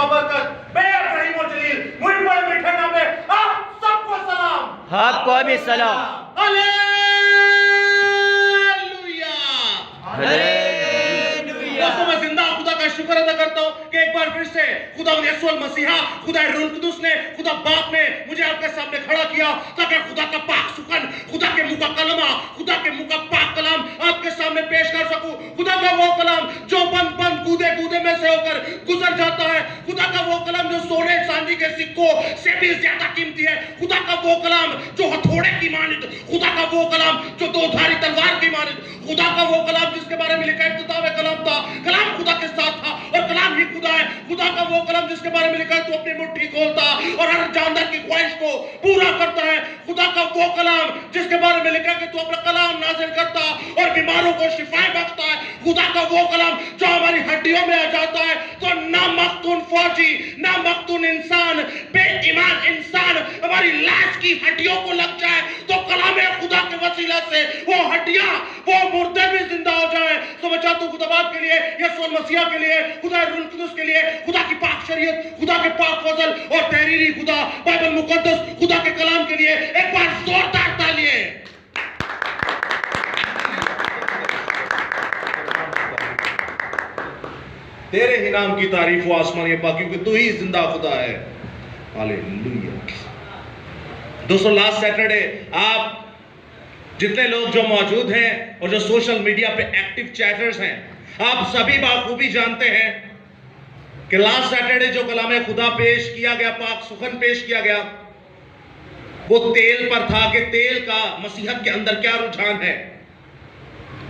بابرکت بے رحیم و جلیل مجھ پر میٹھے نام ہے آپ سب کو سلام آپ کو بھی سلام دوستوں میں زندہ خدا کا شکر ادا کرتا ہوں کہ ایک بار پھر سے خدا یسوع المسیح خدا روح القدس نے خدا باپ نے مجھے آپ کے سامنے کھڑا کیا تاکہ خدا کا پاک سخن خدا کے منہ کا کلمہ خدا کے منہ کا پاک کلام آپ کے سامنے پیش کر سکوں خدا کا وہ کلام جو بند بند کودے میں سے ہو کر گزر جاتا ہے خدا کا وہ کلام جو سونے چاندی کے سکوں سے بھی زیادہ قیمتی ہے خدا کا وہ کلام جو ہتھوڑے کی مانند خدا کا وہ کلام جو دو دھاری تلوار کی مانند خدا کا وہ کلام جس کے بارے میں لکھا ہے ابتدا میں کلام تھا کلام خدا کے ساتھ تھا اور کلام ہی خدا ہے خدا کا وہ کلام جس کے بارے میں لکھا ہے تو اپنی مٹھی کھولتا اور ہر جاندار کی خواہش کو پورا کرتا ہے خدا کا وہ کلام جس کے بارے میں لکھا ہے کہ تو اپنا کلام نازل کرتا اور بیماروں کو شفائیں بخشتا ہے خدا کا وہ کلام جو ہماری ہڈیوں میں آ جاتا ہے تو نہ مختون فوجی نہ مختون انسان بے ایمان انسان ہماری لاش کی ہڈیوں کو لگ جائے تو کلام خدا کے وسیلہ سے وہ ہڈیاں وہ مردے بھی زندہ ہو جائیں تو میں چاہتا ہوں خدا باپ کے لیے یسوع المسیح کے لیے خدا روح القدس کے لیے خدا کی پاک شریعت خدا کے پاک فضل اور تحریری خدا بائبل مقدس خدا کے کلام کے لیے ایک بار زوردار تالیاں تیرے ہی نام کی تعریف و آسمانی پاک کیونکہ تو ہی زندہ خدا ہے ہاللیلویہ دوستو لاسٹ سیٹرڈے آپ جتنے لوگ جو موجود ہیں اور جو سوشل میڈیا پہ ایکٹیو چیٹرز ہیں آپ سبھی بخوبی جانتے ہیں کہ لاسٹ سیٹرڈے جو کلام خدا پیش کیا گیا پاک سخن پیش کیا گیا وہ تیل پر تھا کہ تیل کا مسیحت کے اندر کیا رجحان ہے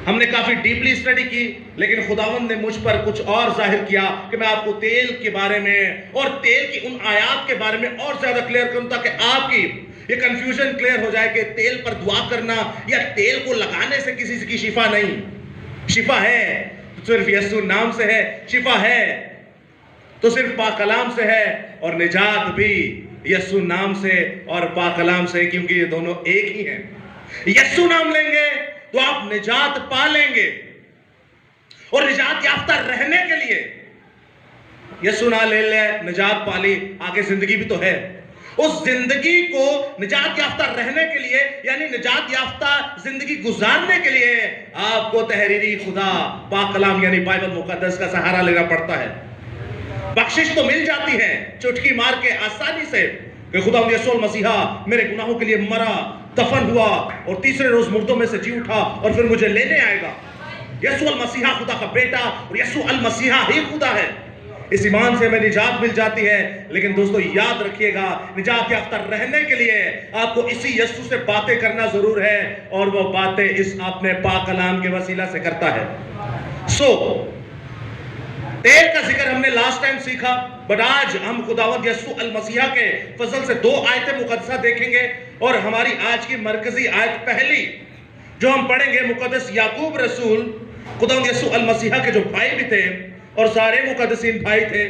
ہم نے کافی ڈیپلی اسٹڈی کی لیکن خداوند نے مجھ پر کچھ اور ظاہر کیا کہ میں آپ کو تیل کے بارے میں اور تیل کی ان آیات کے بارے میں اور زیادہ کلیئر کروں تاکہ آپ کی یہ کنفیوژن کلیئر ہو جائے کہ تیل پر دعا کرنا یا تیل کو لگانے سے کسی کی شفا نہیں شفا ہے صرف یسوع نام سے ہے شفا ہے تو صرف پاک کلام سے ہے اور نجات بھی یسوع نام سے اور پاک کلام سے کیونکہ یہ دونوں ایک ہی ہیں یسوع نام لیں گے تو آپ نجات پا لیں گے اور نجات یافتہ رہنے کے لیے یسوع نام لے لے نجات پا لی آگے زندگی بھی تو ہے اس زندگی کو نجات یافتہ رہنے کے لیے یعنی نجات یافتہ زندگی گزارنے کے لیے آپ کو تحریری خدا پاک کلام یعنی بائبل مقدس کا سہارا لینا پڑتا ہے بخشش تو مل جاتی ہے چٹکی مار کے آسانی سے کہ خدا یسوع المسیح میرے گناہوں کے لیے مرا دفن ہوا اور تیسرے روز مردوں میں سے جی اٹھا اور پھر مجھے لینے آئے گا یسوع المسیح خدا کا بیٹا اور یسوع المسیح ہی خدا ہے اس ایمان سے ہمیں نجات مل جاتی ہے لیکن دوستو یاد رکھیے گا نجات یافتہ رہنے کے لیے آپ کو اسی یسوع سے باتیں کرنا ضرور ہے اور وہ باتیں اس اپنے پاک کلام کے وسیلہ سے کرتا ہے تیل کا ذکر ہم نے لاسٹ ٹائم سیکھا بٹ آج ہم خداوند یسوع المسیح کے فضل سے 2 آیتیں مقدسہ دیکھیں گے اور ہماری آج کی مرکزی آیت پہلی جو ہم پڑھیں گے مقدس یعقوب رسول خداوند یسوع المسیح کے جو بھائی بھی تھے اور سارے مقدسین بھائی تھے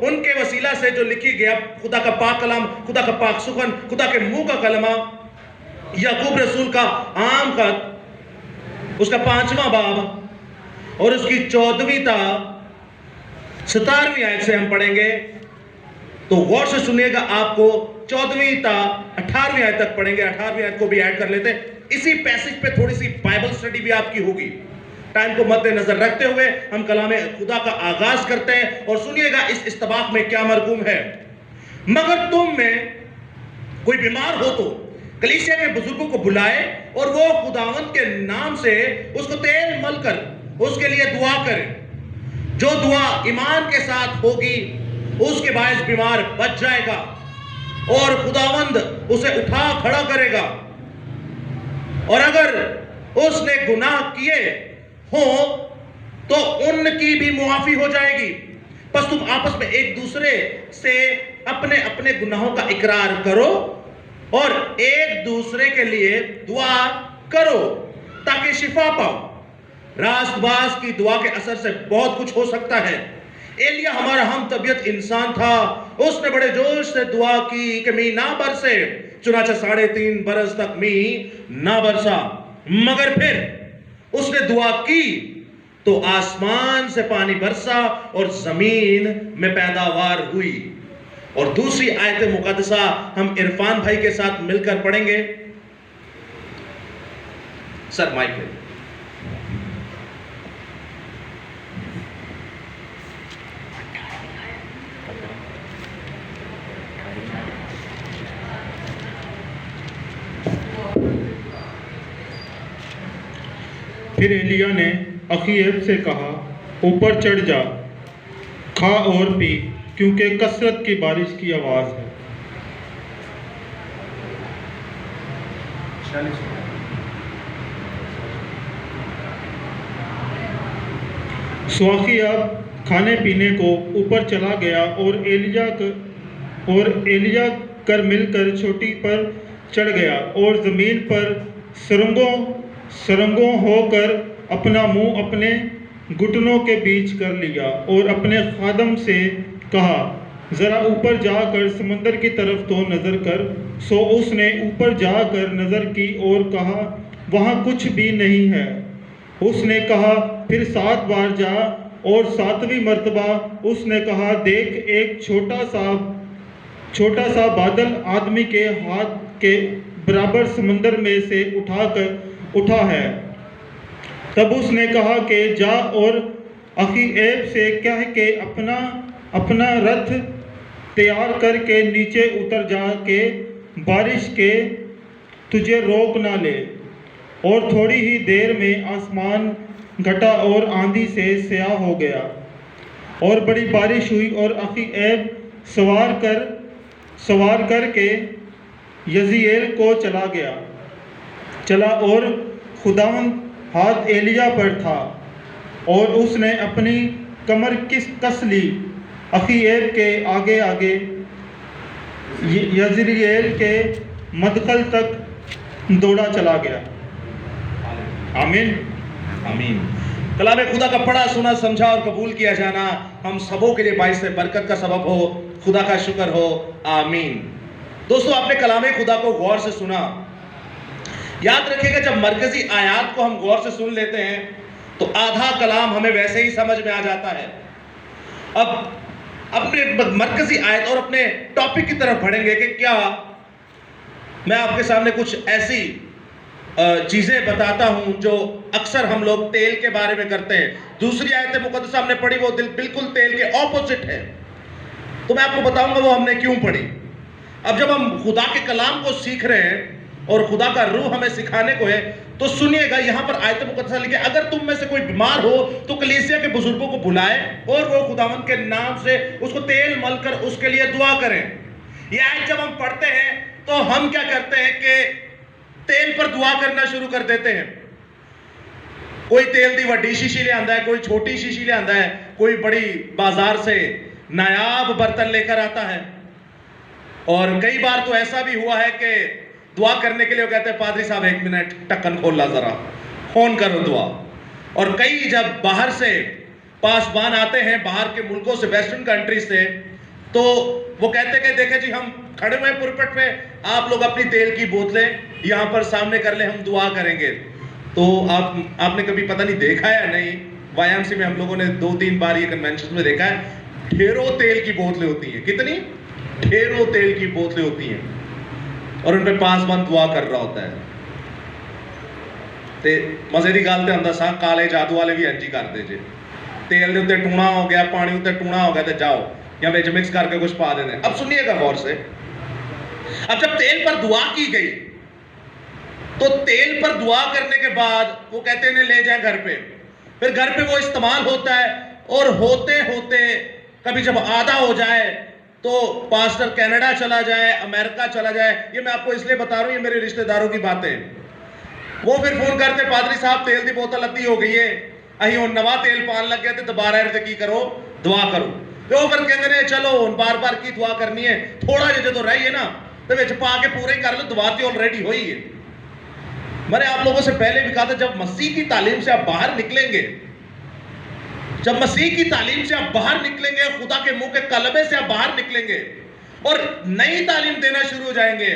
ان کے وسیلہ سے جو لکھی گیا خدا کا پاک کلام خدا کا پاک سخن خدا کے منہ کا کلمہ یعقوب رسول کا عام خط اس کا 5واں باب اور اس کی 14ویں تا 17ویں آیت سے ہم پڑھیں گے تو غور سے سنیے گا آپ کو 14ویں تا 18ویں آیت تک پڑھیں گے 18ویں آیت کو بھی ایڈ کر لیتے اسی پیسج پہ تھوڑی سی بائبل سٹڈی بھی آپ کی ہوگی ٹائم کو مد نظر رکھتے ہوئے ہم کلام خدا کا آغاز کرتے ہیں اور سنیے گا اس استباق میں کیا مرقوم ہے مگر تم میں کوئی بیمار ہو تو کلیسیا کے بزرگوں کو بلائے اور وہ خداوند کے نام سے اس کو تیل مل کر اس کے لیے دعا کرے جو دعا ایمان کے ساتھ ہوگی اس کے باعث بیمار بچ جائے گا اور خداوند اسے اٹھا کھڑا کرے گا اور اگر اس نے گناہ کیے ہوں تو ان کی بھی معافی ہو جائے گی پس تم آپس میں ایک دوسرے سے اپنے اپنے گناہوں کا اقرار کرو اور ایک دوسرے کے لیے دعا کرو تاکہ شفا پاؤ راست باز کی دعا کے اثر سے بہت کچھ ہو سکتا ہے ایلیا ہمارا ہم طبیعت انسان تھا اس نے بڑے جوش سے دعا کی کہ می نہ برسے چنانچہ 3.5 برس تک می نہ برسا مگر پھر اس نے دعا کی تو آسمان سے پانی برسا اور زمین میں پیداوار ہوئی. اور دوسری آیت مقدسہ ہم عرفان بھائی کے ساتھ مل کر پڑھیں گے. سر مائک پہ. پھر ایلیا نے اخیعب سے کہا اوپر چڑھ جا، کھا اور پی، کیونکہ کثرت کی بارش کی آواز ہے. سو اخیعب کھانے پینے کو اوپر چلا گیا اور ایلیا کر مل کر چوٹی پر چڑھ گیا اور زمین پر سرنگوں ہو کر اپنا منہ اپنے گھٹنوں کے بیچ کر لیا اور اپنے خادم سے کہا ذرا اوپر جا کر سمندر کی طرف تو نظر کر. سو اس نے اوپر جا کر نظر کی اور کہا وہاں کچھ بھی نہیں ہے. اس نے کہا پھر 7 بار جا، اور 7ویں مرتبہ اس نے کہا دیکھ ایک چھوٹا سا بادل آدمی کے ہاتھ کے برابر سمندر میں سے اٹھا ہے. تب اس نے کہا کہ جا اور اخیعب سے کہہ کہ اپنا رتھ تیار کر کے نیچے اتر جا کہ بارش کے تجھے روک نہ لے. اور تھوڑی ہی دیر میں آسمان گھٹا اور آندھی سے سیاہ ہو گیا اور بڑی بارش ہوئی. اور اخیعب سوار کر کے یزیعیل کو چلا اور خداوند ہاتھ ایلیا پر تھا اور اس نے اپنی کمر کس لی. اخیعب کے آگے یزریل کے مدخل تک دوڑا چلا گیا. آمین. آمین. کلام خدا کا پڑھا سنا سمجھا اور قبول کیا جانا ہم سبوں کے لیے باعث برکت کا سبب ہو. خدا کا شکر ہو. آمین. دوستو آپ نے کلام خدا کو غور سے سنا. یاد رکھیے گا جب مرکزی آیات کو ہم غور سے سن لیتے ہیں تو آدھا کلام ہمیں ویسے ہی سمجھ میں آ جاتا ہے. اب اپنے مرکزی آیت اور اپنے ٹاپک کی طرف بڑھیں گے کہ کیا میں آپ کے سامنے کچھ ایسی چیزیں بتاتا ہوں جو اکثر ہم لوگ تیل کے بارے میں کرتے ہیں. دوسری آیت مقدسہ ہم نے پڑھی وہ بالکل تیل کے اپوزٹ ہے. تو میں آپ کو بتاؤں گا وہ ہم نے کیوں پڑھی. اب جب ہم خدا کے کلام کو سیکھ رہے ہیں اور خدا کا روح ہمیں سکھانے کو ہے تو سنیے گا یہاں پر آیت مقدسہ لکھے اگر تم میں سے کوئی بیمار ہو تو کلیسیا کے بزرگوں کو بلائے اور وہ خداوند کے نام سے اس کو تیل مل کر اس کے لیے دعا کریں. یہ آیت جب ہم پڑھتے ہیں تو ہم کیا کرتے ہیں کہ تیل پر دعا کرنا شروع کر دیتے ہیں. کوئی تیل دی وڈی شیشی لے آندا ہے, کوئی چھوٹی شیشی لے آندا ہے, کوئی بڑی بازار سے نایاب برتن لے کر آتا ہے. اور کئی بار تو ایسا بھی ہوا ہے کہ دعا کرنے کے لیے وہ کہتے ہیں پادری صاحب 1 منٹ ٹکن کھول لا ذرا فون کرو دعا. اور کئی جب باہر سے پاسبان آتے ہیں باہر کے ملکوں سے ویسٹرن کنٹری سے تو وہ کہتے ہیں کہ دیکھیں جی ہم کھڑے ہوئے پرپٹ میں آپ لوگ اپنی تیل کی بوتلیں یہاں پر سامنے کر لیں ہم دعا کریں گے. تو آپ نے کبھی پتہ نہیں دیکھا ہے نہیں YMC میں ہم لوگوں نے 2-3 بار یہ کنونشن میں دیکھا ہے ڈھیروں تیل کی بوتلیں ہوتی ہیں. کتنی؟ ڈھیروں تیل کی بوتلیں ہوتی ہیں اور ان پہ پاسبان دعا کر رہا ہوتا ہے. تے مزے دی گل تے ہوندا سا کالے جادو والے بھی انجی کر دے جے تیل دے اوتے ٹونا ہو گیا پانی اوتے ٹونا ہو گیا تے جاؤ یا وچ مکس کر کے کچھ پا دے دیں. اب سنیے گا غور سے. اب جب تیل پر دعا کی گئی تو تیل پر دعا کرنے کے بعد وہ کہتے ہیں لے جائیں گھر پہ. پھر گھر پہ وہ استعمال ہوتا ہے اور ہوتے ہوتے کبھی جب آدھا ہو جائے تو پاسٹر کینیڈا چلا جائے امریکہ چلا جائے. یہ میں آپ کو اس لیے بتا رہا ہوں یہ میرے رشتہ داروں کی باتیں. وہ پھر فون کرتے پادری صاحب تیل دی بوتل ادھی ہو گئی ہے اہی ہن نواں تیل پان لگ گیا تے دوبارہ تے کی کرو دعا کرو. تے وہ پھر کہندے نے چلو ہن بار بار کی دعا کرنی ہے تھوڑا جہا جدوں رہی ہے نا تے وچ پا کے پورا ہی کر لو دعا تے آلریڈی ہوئی ہے. میں نے آپ لوگوں سے پہلے بھی کہا تھا جب مسیح کی تعلیم سے آپ باہر نکلیں گے جب مسیح کی تعلیم سے آپ باہر نکلیں گے خدا کے منہ کے کلمے سے آپ باہر نکلیں گے اور نئی تعلیم دینا شروع ہو جائیں گے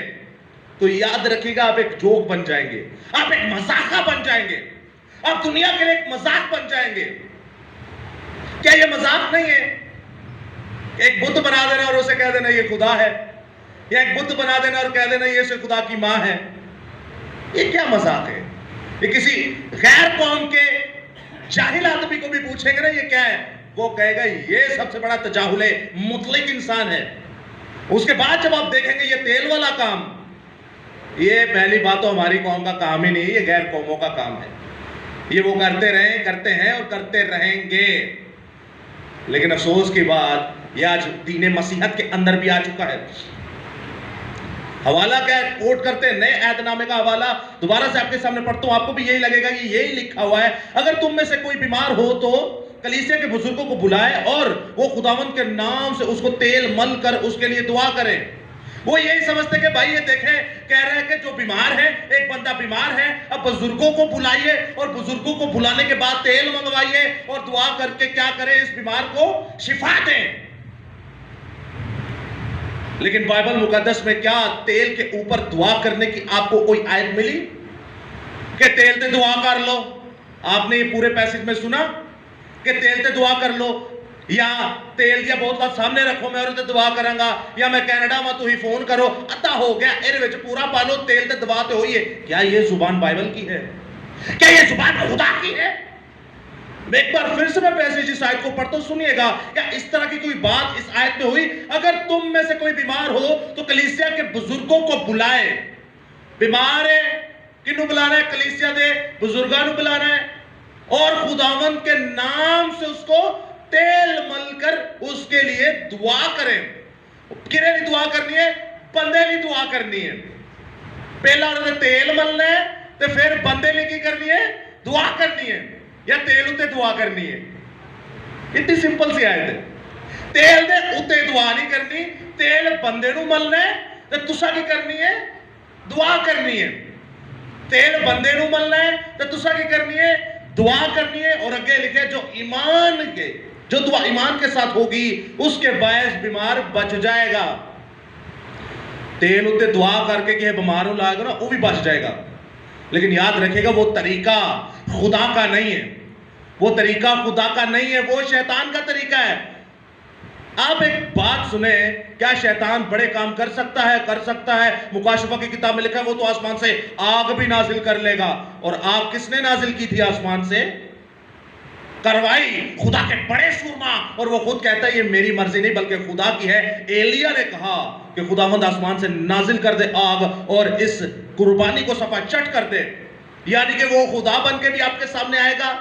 تو یاد رکھیے گا آپ ایک جوک بن جائیں گے, آپ ایک مذاقہ بن جائیں گے, آپ دنیا کے لیے ایک مذاق بن جائیں گے. کیا یہ مذاق نہیں ہے؟ ایک بت بنا دینا اور اسے کہہ دینا یہ خدا ہے، یا ایک بت بنا دینا اور کہہ دینا یہ اسے خدا کی ماں ہے؟ یہ کیا مذاق ہے؟ یہ کسی غیر قوم کے جاہل آدمی کو بھی پوچھیں گے نا یہ کیا ہے، وہ کہے گا یہ سب سے بڑا تجاہل مطلق انسان ہے۔ اس کے بعد جب آپ دیکھیں گے یہ تیل والا کام، یہ پہلی بات تو ہماری قوم کا کام ہی نہیں، یہ غیر قوموں کا کام ہے، یہ وہ کرتے ہیں اور کرتے رہیں گے۔ لیکن افسوس کی بات یہ آج دین مسیحت کے اندر بھی آ چکا ہے۔ حوالہ کیا کوٹ کرتے ہیں، نئے عہد نامے کا حوالہ دوبارہ سے آپ کے سامنے پڑھتا ہوں، آپ کو بھی یہی لگے گا کہ یہی لکھا ہوا ہے، اگر تم میں سے کوئی بیمار ہو تو کلیسیا کے بزرگوں کو بلائے اور وہ خداوند کے نام سے اس کو تیل مل کر اس کے لیے دعا کریں۔ وہ یہی سمجھتے کہ بھائی یہ دیکھیں، کہہ رہے ہیں کہ جو بیمار ہے، ایک بندہ بیمار ہے، اب بزرگوں کو بلائیے اور بزرگوں کو بلانے کے بعد تیل منگوائیے اور دعا کر کے کیا کریں، اس بیمار کو شفا دیں۔ لیکن بائبل مقدس میں کیا تیل کے اوپر دعا کرنے کی آپ کو کوئی آیت ملی کہ تیل تے دعا کر لو؟ آپ نے یہ پورے پیسج میں سنا کہ تیل تے دعا کر لو، یا تیل دیا بوتل سامنے رکھو میں اور تے دعا کروں گا، یا میں کینیڈا میں تو ہی فون کرو اتا ہو گیا ایر وچ پورا پالو تیل تے دعا تے ہوئی ہے؟ کیا یہ زبان بائبل کی ہے؟ کیا یہ زبان خدا کی ہے؟ میں ایک بار پھر سے میں پیسج اس آیت کو پڑھتا ہوں، سنیے گا، کیا اس طرح کی کوئی بات اس آیت میں ہوئی؟ اگر تم میں سے کوئی بیمار ہو تو کلیسیا کے بزرگوں کو بلائے۔ بیمار ہے کنوں بلانا ہے؟ کلیسیا دے بزرگاں نوں بلانا ہے، اور خداوند کے نام سے اس کو تیل مل کر اس کے لیے دعا کریں۔ کرے نہیں دعا کرنی ہے، بندے نہیں دعا کرنی ہے۔ پہلا انہوں نے تیل ملنا ہے تو پھر بندے نے کی کرنی ہے؟ دعا کرنی ہے، یا تیل اتے دعا کرنی ہے؟ اتنی سمپل سی آیت ہے۔ تیل دے اتے دعا نہیں کرنی، تیل بندے نو ملنا ہے تو تسا کی کرنی ہے؟ دعا کرنی ہے۔ تیل بندے نو ملنا ہے تو تسا کی کرنی ہے؟ دعا کرنی ہے۔ اور اگے لکھے جو دعا ایمان کے ساتھ ہوگی اس کے باعث بیمار بچ جائے گا۔ تیل اتے دعا کر کے کہ بیماروں لائے گا نا، وہ بھی بچ جائے گا۔ لیکن یاد رکھے گا وہ طریقہ خدا کا نہیں ہے، وہ طریقہ خدا کا نہیں ہے، وہ شیطان کا طریقہ ہے۔ آپ ایک بات سنیں، کیا شیطان بڑے کام کر سکتا ہے؟ مکاشفہ کی کتاب میں لکھا ہے وہ تو آسمان سے آگ بھی نازل کر لے گا۔ اور آگ کس نے نازل کی تھی آسمان سے؟ کروائی خدا کے بڑے سورما، اور وہ خود کہتا ہے یہ میری مرضی نہیں بلکہ خدا کی ہے۔ ایلیا نے کہا کہ خداوند آسمان سے نازل کر دے آگ اور اس قربانی کو صفا چٹ کر دے، یعنی کہ وہ خدا بن کے بھی آپ کے سامنے آئے گا،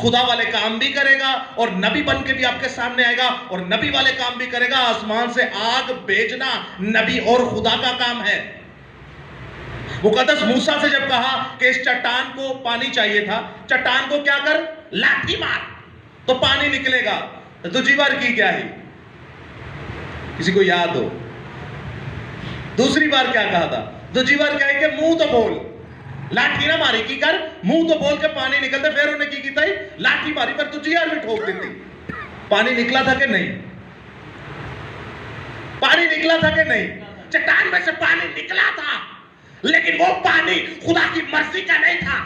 خدا والے کام بھی کرے گا، اور نبی بن کے بھی آپ کے سامنے آئے گا اور نبی والے کام بھی کرے گا۔ آسمان سے آگ بھیجنا نبی اور خدا کا کام ہے۔ مقدس موسیٰ سے جب کہا کہ اس چٹان کو پانی چاہیے تھا، چٹان کو کیا کر؟ لاٹھی مار تو پانی نکلے گا۔ دوسری بار کی کیا ہی؟ کسی کو یاد ہو؟ دوسری بار کیا کہا تھا؟ دوسری بار کیا ہے کہ منہ تو بول، لاٹھی نہ ماری، کی کر؟ منہ تو بول کے پانی نکلتے۔ پھر انہوں نے کی کیتا ہے؟ لاٹھی ماری، پر دوسری بار بھی ٹھوک دیتی۔ پانی نکلا تھا کہ نہیں؟ پانی نکلا تھا کہ نہیں؟ چٹان میں سے پانی نکلا تھا، لیکن وہ پانی خدا کی مرضی کا نہیں تھا۔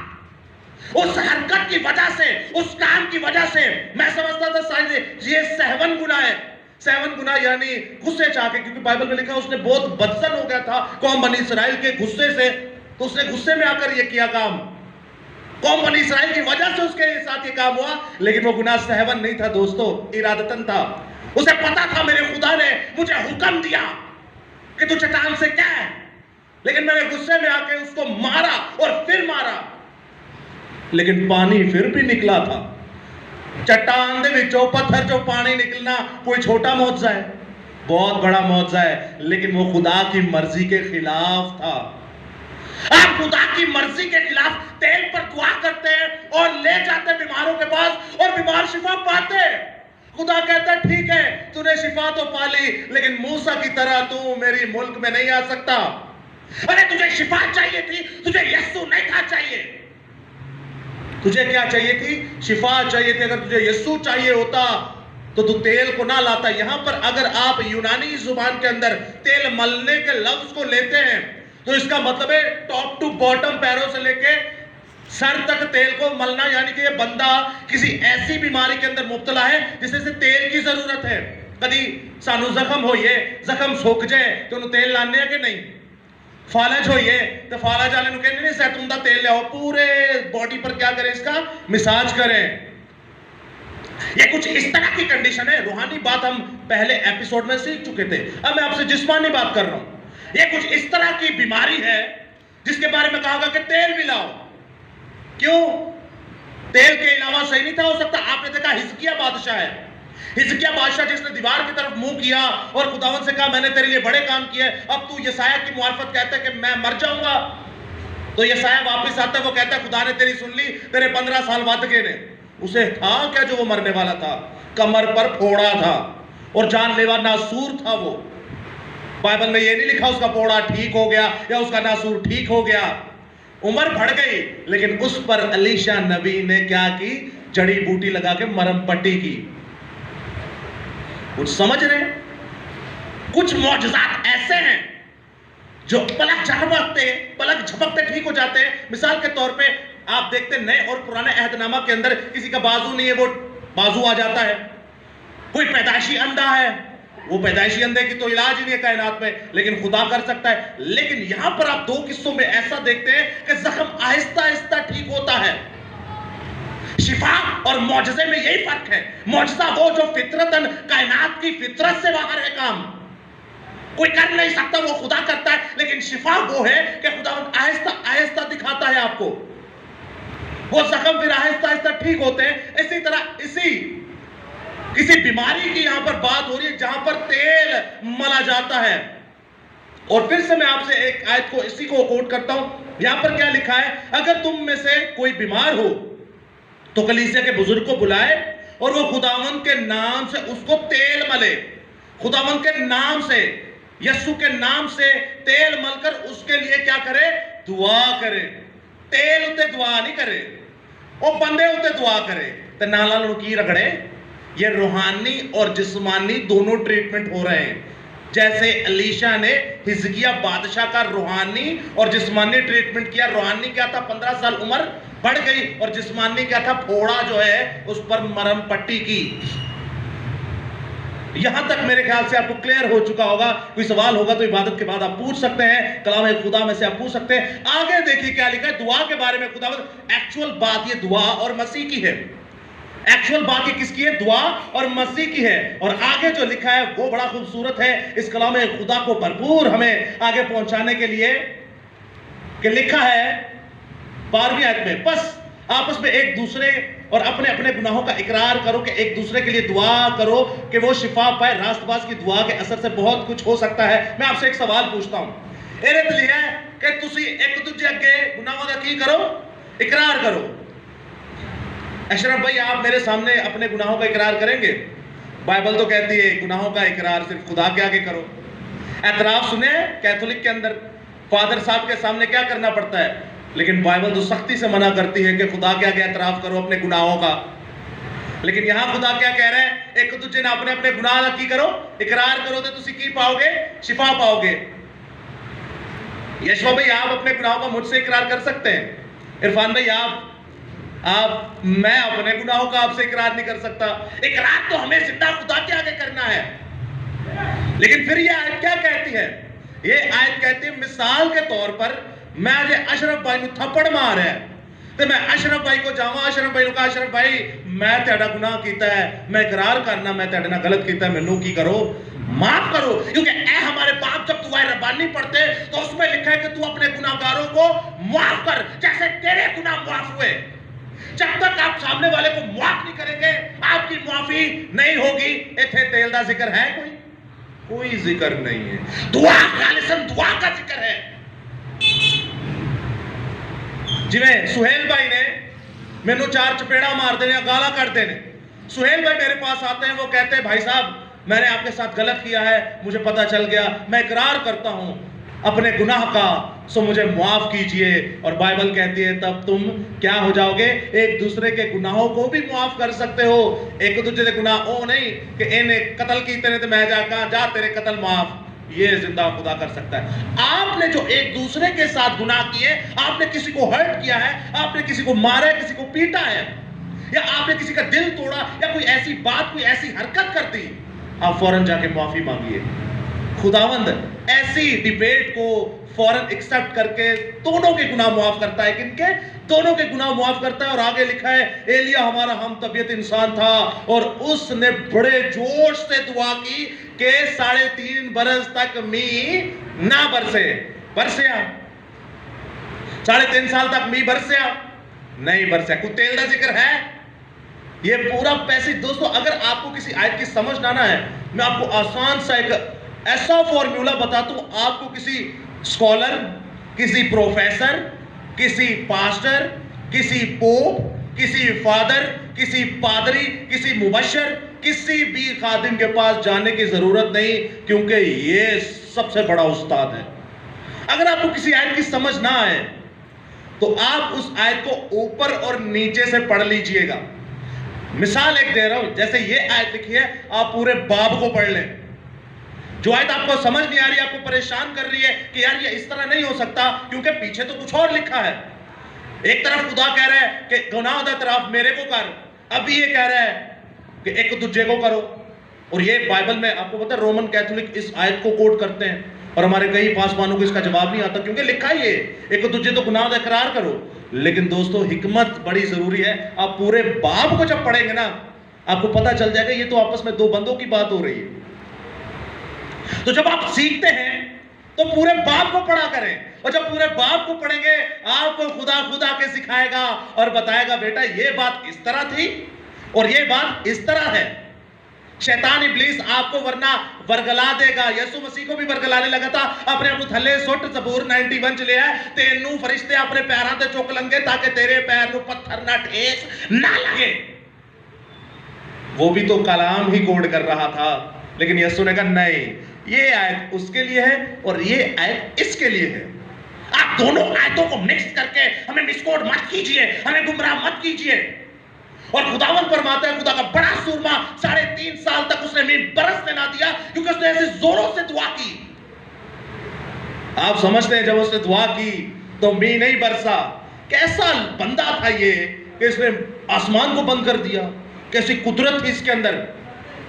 اس حرکت کی وجہ سے، اس کام کی وجہ سے میں سمجھتا تھا شاید یہ سہون گناہ ہے۔ سہون گناہ یعنی غصے چاہ کے، کیونکہ بائبل میں لکھا اس نے بہت بدسن ہو گیا تھا قوم بنی اسرائیل کے غصے سے، تو اس نے غصے میں آ کر یہ کیا کام۔ قوم بنی اسرائیل کی وجہ سے اس کے ساتھ یہ کام ہوا، لیکن وہ گناہ سہون نہیں تھا دوستو، ارادتاً تھا۔ اسے پتا تھا میرے خدا نے مجھے حکم دیا کہ تو چٹان سے کیا ہے، لیکن میں نے غصے میں آ کے اس کو مارا اور پھر مارا، لیکن پانی پھر بھی نکلا تھا۔ چٹان دے وچوں پتھر جو پانی نکلنا کوئی چھوٹا معجزہ ہے؟ بہت بڑا معجزہ ہے، لیکن وہ خدا کی مرضی کے خلاف تھا۔ آپ خدا کی مرضی کے خلاف تیل پر دعا کرتے ہیں اور لے جاتے بیماروں کے پاس، اور بیمار شفا پاتے۔ خدا کہتا ہے ٹھیک ہے تو نے شفا تو پا لی، لیکن موسیٰ کی طرح تو میری ملک میں نہیں آ سکتا۔ ارے تجھے شفا چاہیے تھی، تجھے یسوع نہیں تھا چاہیے۔ تجھے کیا چاہیے تھی؟ شفا چاہیے تھی۔ اگر تجھے یسوع چاہیے ہوتا تو تو تیل کو نہ لاتا۔ یہاں پر اگر آپ یونانی زبان کے اندر تیل ملنے کے لفظ کو لیتے ہیں تو اس کا مطلب ہے ٹاپ ٹو باٹم، پیروں سے لے کے سر تک تیل کو ملنا یعنی کہ یہ بندہ کسی ایسی بیماری کے اندر مبتلا ہے جسے سے تیل کی ضرورت ہے. کدی سانو زخم ہوئے, زخم سوک جائے تو انہوں تیل لانے ہیں کہ نہیں؟ فالج ہوئے تو فالج آلے انہوں کہنے نہیں سیتون دا تیل لے ہو, پورے باڈی پر کیا کریں, اس کا مساج کریں. یہ کچھ اس طرح کی کنڈیشن ہے. روحانی بات ہم پہلے ایپیسوڈ میں سیکھ چکے تھے, اب میں آپ سے جسمانی بات کر رہا ہوں. یہ کچھ اس طرح کی بیماری ہے جس کے بارے میں کہا گا کہ تیل بھی لاؤ. کیوں؟ تیل کے علاوہ صحیح نہیں تھا ہو سکتا. آپ نے دیکھا حزقیہ بادشاہ ہے, حزقیہ بادشاہ جس نے دیوار کی طرف منہ کیا اور خداوند سے کہا میں نے تیرے لیے بڑے کام کیے, اب تو یسایہ کی معرفت کہتا ہے کہ میں مر جاؤں گا. تو یسایہ واپس آتا ہے, وہ کہتا ہے خدا نے تیری سن لی, تیرے 15 سال ود گئے نے. اسے تھا کیا جو وہ مرنے والا تھا؟ کمر پر پھوڑا تھا اور جان لیوا ناسور تھا. وہ بائبل میں یہ نہیں لکھا اس کا پھوڑا ٹھیک ہو گیا یا اس کا ناسور ٹھیک ہو گیا. عمر بڑھ گئی لیکن اس پر الیشا نبی نے کیا کی؟ جڑی بوٹی لگا کے مرم پٹی کی. کچھ سمجھ رہے ہیں؟ کچھ معجزات ایسے ہیں جو پلک جھپکتے ٹھیک ہو جاتے ہیں. مثال کے طور پہ آپ دیکھتے ہیں نئے اور پرانے عہد نامہ کے اندر کسی کا بازو نہیں ہے, وہ بازو آ جاتا ہے. کوئی پیدائشی اندھا ہے, وہ پیدائشی اندھے کی تو علاج ہی نہیں ہے کائنات میں, لیکن خدا کر سکتا ہے. لیکن یہاں پر آپ 2 قصوں میں ایسا دیکھتے ہیں کہ زخم آہستہ آہستہ ٹھیک ہوتا ہے. شفا اور معجزے میں یہی فرق ہے. معجزہ وہ جو فطرتاً کائنات کی فطرت سے باہر ہے, کام کوئی کر نہیں سکتا, وہ خدا کرتا ہے. لیکن شفا وہ ہے کہ خدا آہستہ آہستہ دکھاتا ہے آپ کو. وہ زخم پھر آہستہ آہستہ ٹھیک ہوتے ہیں. اسی طرح کسی بیماری کی یہاں پر بات ہو رہی ہے جہاں پر تیل ملا جاتا ہے. اور پھر سے میں آپ سے ایک آیت کو اسی کو کوٹ کرتا ہوں. یہاں پر کیا لکھا ہے؟ اگر تم میں سے کوئی بیمار ہو تو کلیسیا کے بزرگ کو بلائے اور وہ خداوند کے نام سے اس کو تیل ملے. خداوند کے نام سے, یسوع کے نام سے تیل مل کر اس کے لیے کیا کرے؟ دعا کرے. تیل ہوتے دعا نہیں کرے, وہ بندے ہوتے دعا کرے. تو نالا لڑکی رگڑے. یہ روحانی اور جسمانی دونوں ٹریٹمنٹ ہو رہے ہیں. جیسے الیشا نے حزقیہ بادشاہ کا روحانی اور جسمانی ٹریٹمنٹ کیا. روحانی کیا تھا؟ 15 سال عمر بڑھ گئی, اور جسمانی کیا تھا؟ پھوڑا جو ہے اس پر مرم پٹی کی. یہاں تک میرے خیال سے آپ کو کلیئر ہو چکا ہوگا. کوئی سوال ہوگا تو عبادت کے بعد آپ پوچھ سکتے ہیں, کلام خدا میں سے آپ پوچھ سکتے ہیں. آگے دیکھیے کیا لکھا ہے دعا کے بارے میں. خدا ایکچول بات یہ دعا اور مسیح کی ہے. ایکچول بات یہ کس کی ہے؟ دعا اور مسیح کی ہے. اور آگے جو لکھا ہے وہ بڑا خوبصورت ہے اس کلام خدا کو بھرپور ہمیں آگے پہنچانے کے لیے, کہ لکھا ہے 12ویں آیت میں, بس آپس میں ایک دوسرے اور اپنے اپنے گناہوں کا اقرار کرو کہ ایک دوسرے کے لیے دعا کرو کہ وہ شفا پائے. راست باز کی دعا کے اثر سے بہت کچھ ہو سکتا ہے. میں آپ سے ایک سوال پوچھتا ہوں, ایرے دل ہے کہ تسی ایک دوجے اگے گناہوں کا کی کرو؟ اقرار کرو. اشرف بھائی آپ میرے سامنے اپنے گناہوں کا اقرار کریں گے؟ بائبل تو کہتی ہے گناہوں کا اقرار صرف خدا کے آگے کرو. اعتراف سنیں کیتھولک کے اندر فادر صاحب کے سامنے کیا کرنا پڑتا ہے, لیکن بائبل تو سختی سے منع کرتی ہے کہ خدا کے آگے اعتراف کرو اپنے گناہوں کا. لیکن یہاں خدا کیا کہہ رہے ہیں؟ ایک دوجے نے اپنے اپنے گناہ کی کرو, اقرار کرو تو تسی کی پاؤ گے؟ شفا پاؤ گے. یشوا بھائی آپ اپنے گناہوں کا مجھ سے اقرار کر سکتے ہیں. عرفان بھائی میں اپنے گناہوں کا آپ سے اقرار نہیں کر سکتا. اقرار تو ہمیں زندہ خدا کے آگے کرنا ہے. لیکن پھر یہ آیت کیا کہتی ہے؟ یہ آیت کہتی ہے مثال کے طور پر میں آج اشرف بھائی نو تھپڑ مار ہے تو میں اشرف بھائی کو جاواں, اشرف بھائی نو کہا اشرف بھائی میں تیڑا گناہ کیتا ہے, میں اقرار کرنا میں تیڑے نہ غلط کیتا ہے, میں نو کی کرو معاف کرو. کیونکہ اے ہمارے باپ جب دعائے ربانی پڑھتے تو اس میں لکھا ہے کہ تو اپنے گناہگاروں کو معاف کر جیسے تیرے گناہ معاف ہوئے. جب تک آپ سامنے والے کو معاف نہیں کریں گے آپ کی معافی نہیں ہوگی. ایتھے تیل دا ذکر ہے کوئی ذکر نہیں ہے. دعا خالصاً دعا کا ذکر ہے. جویں سہیل بھائی نے مینوں 4 چپیڑا مار دینے گالا کر دینے. سہیل بھائی میرے پاس آتے ہیں, وہ کہتے ہیں بھائی صاحب میں نے آپ کے ساتھ غلط کیا ہے, مجھے پتا چل گیا, میں اقرار کرتا ہوں اپنے گناہ کا, سو مجھے معاف کیجئے. اور بائبل کہتی ہے تب تم کیا ہو جاؤ گے؟ ایک دوسرے کے گناہوں کو بھی معاف کر سکتے ہو. ایک دوسرے کے گناہ او نہیں کہ انہیں قتل کیتے نے تو میں جا تیرے قتل معاف. یہ زندہ خدا کر سکتا ہے. آپ نے جو ایک دوسرے کے ساتھ گناہ کیے, آپ نے کسی کو ہرٹ کیا ہے, آپ نے کسی کو مارا ہے, کسی کو پیٹا ہے, یا آپ نے کسی کا دل توڑا, یا کوئی ایسی بات, کوئی ایسی حرکت کر دی, آپ فوراً جا کے معافی مانگیے. خداوند ایسی ڈیبیٹ کو فوراً ایکسپٹ کر کے دونوں کے گناہ معاف کرتا ہے. کن کے؟ دونوں کے گناہ معاف کرتا ہے. اور آگے لکھا ہے ایلیا ہمارا ہم طبیعت انسان تھا اور اس نے بڑے جوش سے دعا کی کہ 3.5 برس تک می نہ برسے. برسیا 3.5 سال تک می برسیا نہیں برسیا. کوئی تیل کا ذکر ہے؟ یہ پورا پیسج. دوستو اگر آپ کو کسی آیت کی سمجھ نہ ہے, میں آپ کو آسان سا ایک ایسا فارمولا بتاتا ہوں, آپ کو کسی اسکالر, کسی پروفیسر, کسی پاسٹر, کسی پوپ, کسی فادر, کسی پادری, کسی مبشر, کسی بھی خادم کے پاس جانے کی ضرورت نہیں, کیونکہ یہ سب سے بڑا استاد ہے. اگر آپ کو کسی آیت کی سمجھ نہ آئے تو آپ اس آیت کو اوپر اور نیچے سے پڑھ لیجئے گا. مثال ایک دے رہا ہوں, جیسے یہ آیت لکھی ہے, آپ پورے باب کو پڑھ لیں. جو آیت آپ کو سمجھ نہیں آ رہی, آپ کو پریشان کر رہی ہے کہ یار یہ اس طرح نہیں ہو سکتا کیونکہ پیچھے تو کچھ اور لکھا ہے. ایک طرف خدا کہہ رہا ہے کہ گناہ دا اعتراف میرے کو کر, ابھی یہ کہہ رہا ہے کہ ایک دوسرے کو کرو. اور یہ بائبل میں آپ کو پتہ ہے رومن کیتھولک اس آیت کو کوٹ کرتے ہیں, اور ہمارے کئی پاسبانوں کو اس کا جواب نہیں آتا کیونکہ لکھا ہی ہے ایک دوسرے تو گناہ دا اقرار کرو. لیکن دوستو حکمت بڑی ضروری ہے. آپ پورے باب کو جب پڑھیں گے نا, آپ کو پتہ چل جائے گا یہ تو آپس میں دو بندوں کی بات ہو رہی ہے. تو جب آپ سیکھتے ہیں تو پورے باب کو پڑھا کریں, اور جب پورے باب کو پڑھیں گے آپ کو خدا کے سکھائے گا اور بتائے گا بیٹا یہ بات اس طرح تھی اور یہ بات اس طرح ہے. شیطان ابلیس آپ کو ورنہ ورگلا دے گا. یسوع مسیح کو بھی ورگلانے لگا تھا, اپنے آپ کو تھلے سٹ زبور 91 چ لیا ہے, تینوں فرشتے اپنے پیراں تے چک لنگے تاکہ تیرے پیر نو پتھر نہ ٹھیس نہ لگے. وہ بھی تو کلام ہی کوڈ کر رہا تھا, لیکن یسوع نے کہا نہیں, یہ آیت اس کے لیے ہے اور یہ آیت اس کے لیے ہے. آپ دونوں آیتوں کو مکس کر کے ہمیں مسکوڈ مت کیجئے, ہمیں گمراہ مت کیجئے. اور خداوند فرماتا ہے, خدا کا بڑا سورما 3.5 سال تک اس نے می برسنے نہ دیا کیونکہ اس نے ایسے زوروں سے دعا کی. آپ سمجھتے ہیں جب اس نے دعا کی تو می نہیں برسا. کیسا بندہ تھا یہ کہ اس نے آسمان کو بند کر دیا, کیسی قدرت تھی اس کے اندر.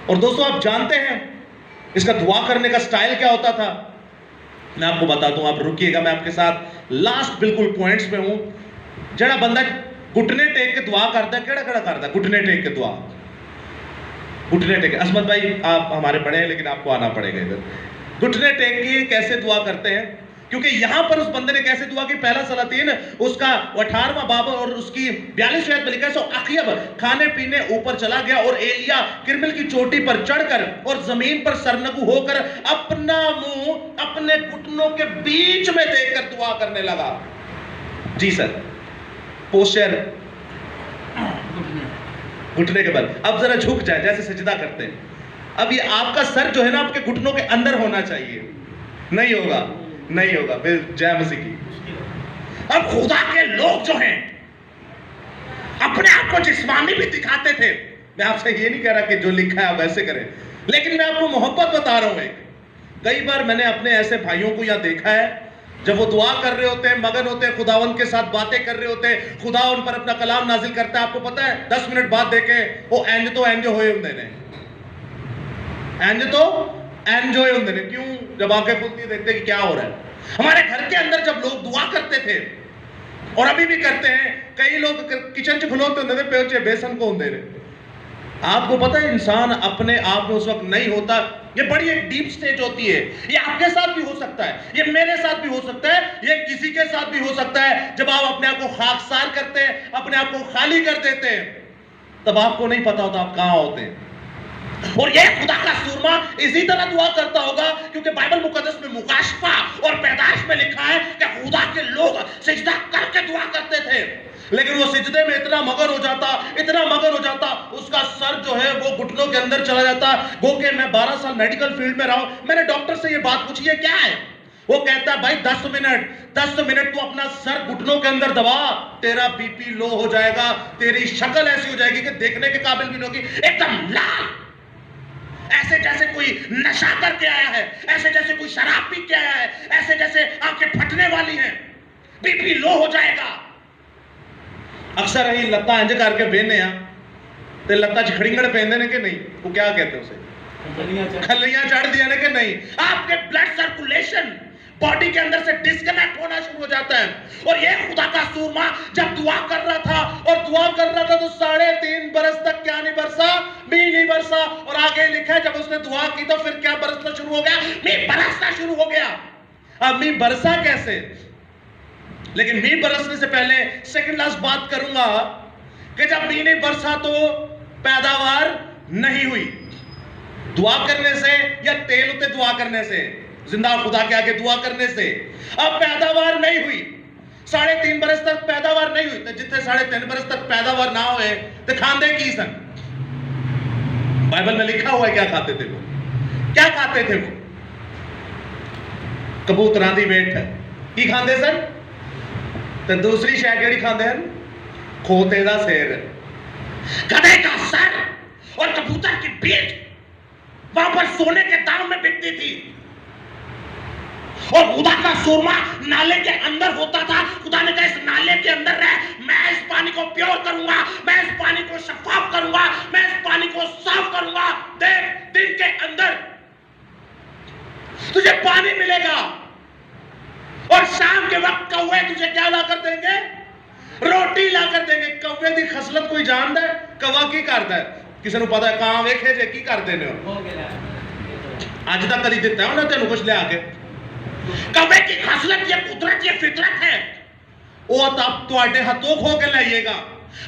اور دوستو آپ جانتے ہیں اس کا دعا کرنے کا سٹائل کیا ہوتا تھا؟ میں آپ کو بتاتا ہوں, آپ رکیے گا, میں آپ کے ساتھ لاسٹ بالکل پوائنٹس پہ ہوں. جڑا بندہ گھٹنے ٹیک کے دعا کرتا ہے, کیڑا کرتا ہے گھٹنے ٹیک کے دعا, گھٹنے ٹیک. عصمت بھائی آپ ہمارے بڑے ہیں لیکن آپ کو آنا پڑے گا ادھر. گھٹنے ٹیک کے کیسے دعا کرتے ہیں؟ کیونکہ یہاں پر اس بندے نے کیسے دعا کی, پہلا سلاطین اس کا 18واں باب اور اس کی 42 آیت میں لکھا ہے, سو اخیب کھانے پینے اوپر چلا گیا اور ایلیا کرمل کی چوٹی پر چڑھ کر اور زمین پر سرنگو ہو کر اپنا منہ اپنے گھٹنوں کے بیچ میں دیکھ کر دعا کرنے لگا. جی سر, پوسچر گھٹنے کے بل. اب ذرا جھک جائے جیسے سجدہ کرتے ہیں. اب یہ آپ کا سر جو ہے نا آپ کے گھٹنوں کے اندر ہونا چاہیے. نہیں ہوگا, نہیں ہوگا. پھر جے مسیح کی. اب خدا کے لوگ جو ہیں اپنے آپ کو جسمانی بھی دکھاتے تھے. میں آپ سے یہ نہیں کہہ رہا کہ جو لکھا ہے آپ ایسے کریں, لیکن میں آپ کو محبت بتا رہا ہوں. کئی بار میں نے اپنے ایسے بھائیوں کو یہاں دیکھا ہے, جب وہ دعا کر رہے ہوتے ہیں, مگن ہوتے ہیں, خداوند کے ساتھ باتیں کر رہے ہوتے ہیں, خدا ان پر اپنا کلام نازل کرتا ہے. آپ کو پتہ ہے 10 منٹ بعد دیکھیں وہ اینج تو اینج ہوئے ہوں نے, اینج تو اینج ہوئے ہوں نے. کیوں؟ جب آنکھیں کھلتی ہیں دیکھتے ہیں کہ کیا ہو رہا ہے. ہمارے گھر کے اندر جب لوگ دعا کرتے تھے اور ابھی بھی کرتے ہیں, کئی لوگ کچن چ کھلوتے ہوتے تھے پیوچے بیسن کو ہوندے رہے. آپ کو پتہ ہے انسان اپنے آپ میں اس وقت نہیں ہوتا. یہ بڑی ایک ڈیپ سٹیج ہوتی ہے. یہ آپ کے ساتھ بھی ہو سکتا ہے, یہ میرے ساتھ بھی ہو سکتا ہے, یہ کسی کے ساتھ بھی ہو سکتا ہے. جب آپ اپنے آپ کو خاکسار کرتے ہیں, اپنے آپ کو خالی کر دیتے ہیں, تب آپ کو نہیں پتا ہوتا آپ کہاں ہوتے ہیں. اور یہ خدا کا سورما اسی طرح دعا کرتا ہوگا کیونکہ بائبل مقدس میں مکاشفہ اور پیدائش میں لکھا ہے کہ خدا کے لوگ سجدہ کر کے دعا کرتے تھے. لیکن وہ سجدے میں اتنا مگن ہو جاتا, اتنا مگن ہو جاتا, اس کا سر جو ہے وہ گھٹنوں کے اندر چلا جاتا. گو کہ میں 12 سال میڈیکل فیلڈ میں رہا ہوں, میں نے ڈاکٹر سے یہ بات پوچھی ہے کیا ہے, وہ کہتا ہے بھائی 10 منٹ تو اپنا سر گھٹنوں کے اندر دبا, تیرا بی پی لو ہو جائے گا, تیری شکل ایسی ہو جائے گی کہ دیکھنے کے قابل بھی نہیں ہوگی, ایک دم لال, ایسے جیسے کوئی نشہ کر کے آیا ہے, ایسے جیسے کوئی شراب پی کے آیا ہے, ایسے جیسے آنکھیں پھٹنے والی ہیں, بی پی لو ہو جائے گا. اکثر ہی لتاں انج کر کے بہنے ہاں تے لتاں چ کھڑنگڑ پیندے نے کہ نہیں, وہ کیا کہتے ہیں اسے, کھلیاں چڑھ دیا نے کہ نہیں. آپ کے بلڈ سرکولیشن باڈی کے اندر سے ڈسکنیکٹ ہونا شروع ہو جاتا ہے. اور یہ خدا کا سورما جب دعا کر رہا تھا اور دعا کر رہا تھا تو 3.5 برس تک کیا نہیں برسا, می نہیں برسا. اور آگے لکھا ہے جب اس نے دعا کی تو پھر کیا برسنا شروع ہو گیا, می برسنا شروع ہو گیا. اب می برسا کیسے, لیکن می برسنے سے پہلے سیکنڈ لاسٹ بات کروں گا کہ جب می نہیں برسا تو پیداوار نہیں ہوئی. دعا کرنے سے یا تیل ہوتے دعا کرنے سے, زندہ خدا کے آگے دعا کرنے سے اب پیداوار نہیں ہوئی. 3.5 برس تک پیداوار نہیں ہوئی. تو جتنے 3.5 برس تک پیداوار نہ ہوئے تو کھاندے کی سن, بائبل میں لکھا ہوا ہے کیا کھاتے تھے وہ, کیا کھاتے تھے وہ, کبوتراں دی بیٹ کی کھاندے سن. تو دوسری شے کیڑی کھاندے ہیں, کھوتے دا سیر, گدھے کا سر اور کبوتر کی بیٹ وہاں پر سونے کے دام میں بکتی تھی. اور خدا کا سورما نالے کے اندر ہوتا تھا. خدا نے کہا اس نالے کے اندر رہ, میں اس پانی کو پیور کروں گا, میں اس پانی کو شفاف کروں گا, میں اس پانی کو صاف کروں گا. دیکھ دن کے اندر تجھے پانی ملے گا اور شام کے وقت کوے تجھے کیا لا کر دیں گے, روٹی لا کر دیں گے. کوے دی خصلت کوئی جاندا ہے, کوا کی کردا ہے, کسی نو پتہ ہے کہاں ویکھے جے کی کردے نے ہو, اج تک کدی دتا ہے انہاں تینوں کچھ لیا کے. کوے کی خصلت یہ قدرت, یہ فطرت ہے, وہ تب تواڈے ہاتھوں کھو کے لائیے گا,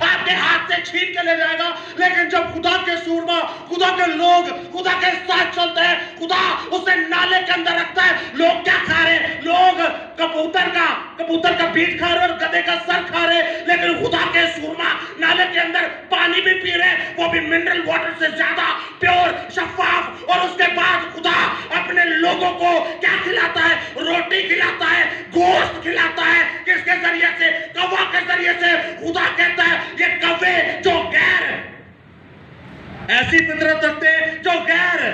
آپ کے ہاتھ سے چھین کے لے جائے گا. لیکن جب خدا کے سورما, خدا کے لوگ خدا کے ساتھ چلتے ہیں, خدا اسے نالے کے اندر رکھتا ہے. لوگ کیا کھا رہے, لوگ کبوتر کا بیٹ کھا رہے اور گدھے کا سر کھا رہے, لیکن خدا کے سورما نالے کے اندر پانی بھی پی رہے, وہ بھی منرل واٹر سے زیادہ پیور, شفاف. اور اس کے بعد خدا اپنے لوگوں کو کیا کھلاتا ہے, روٹی کھلاتا ہے, گوشت کھلاتا ہے. کس کے ذریعے سے, کوا کے ذریعے سے. خدا کہتا ہے یہ کوے جو غیر ایسی فطرت رکھتے ہیں, جو غیر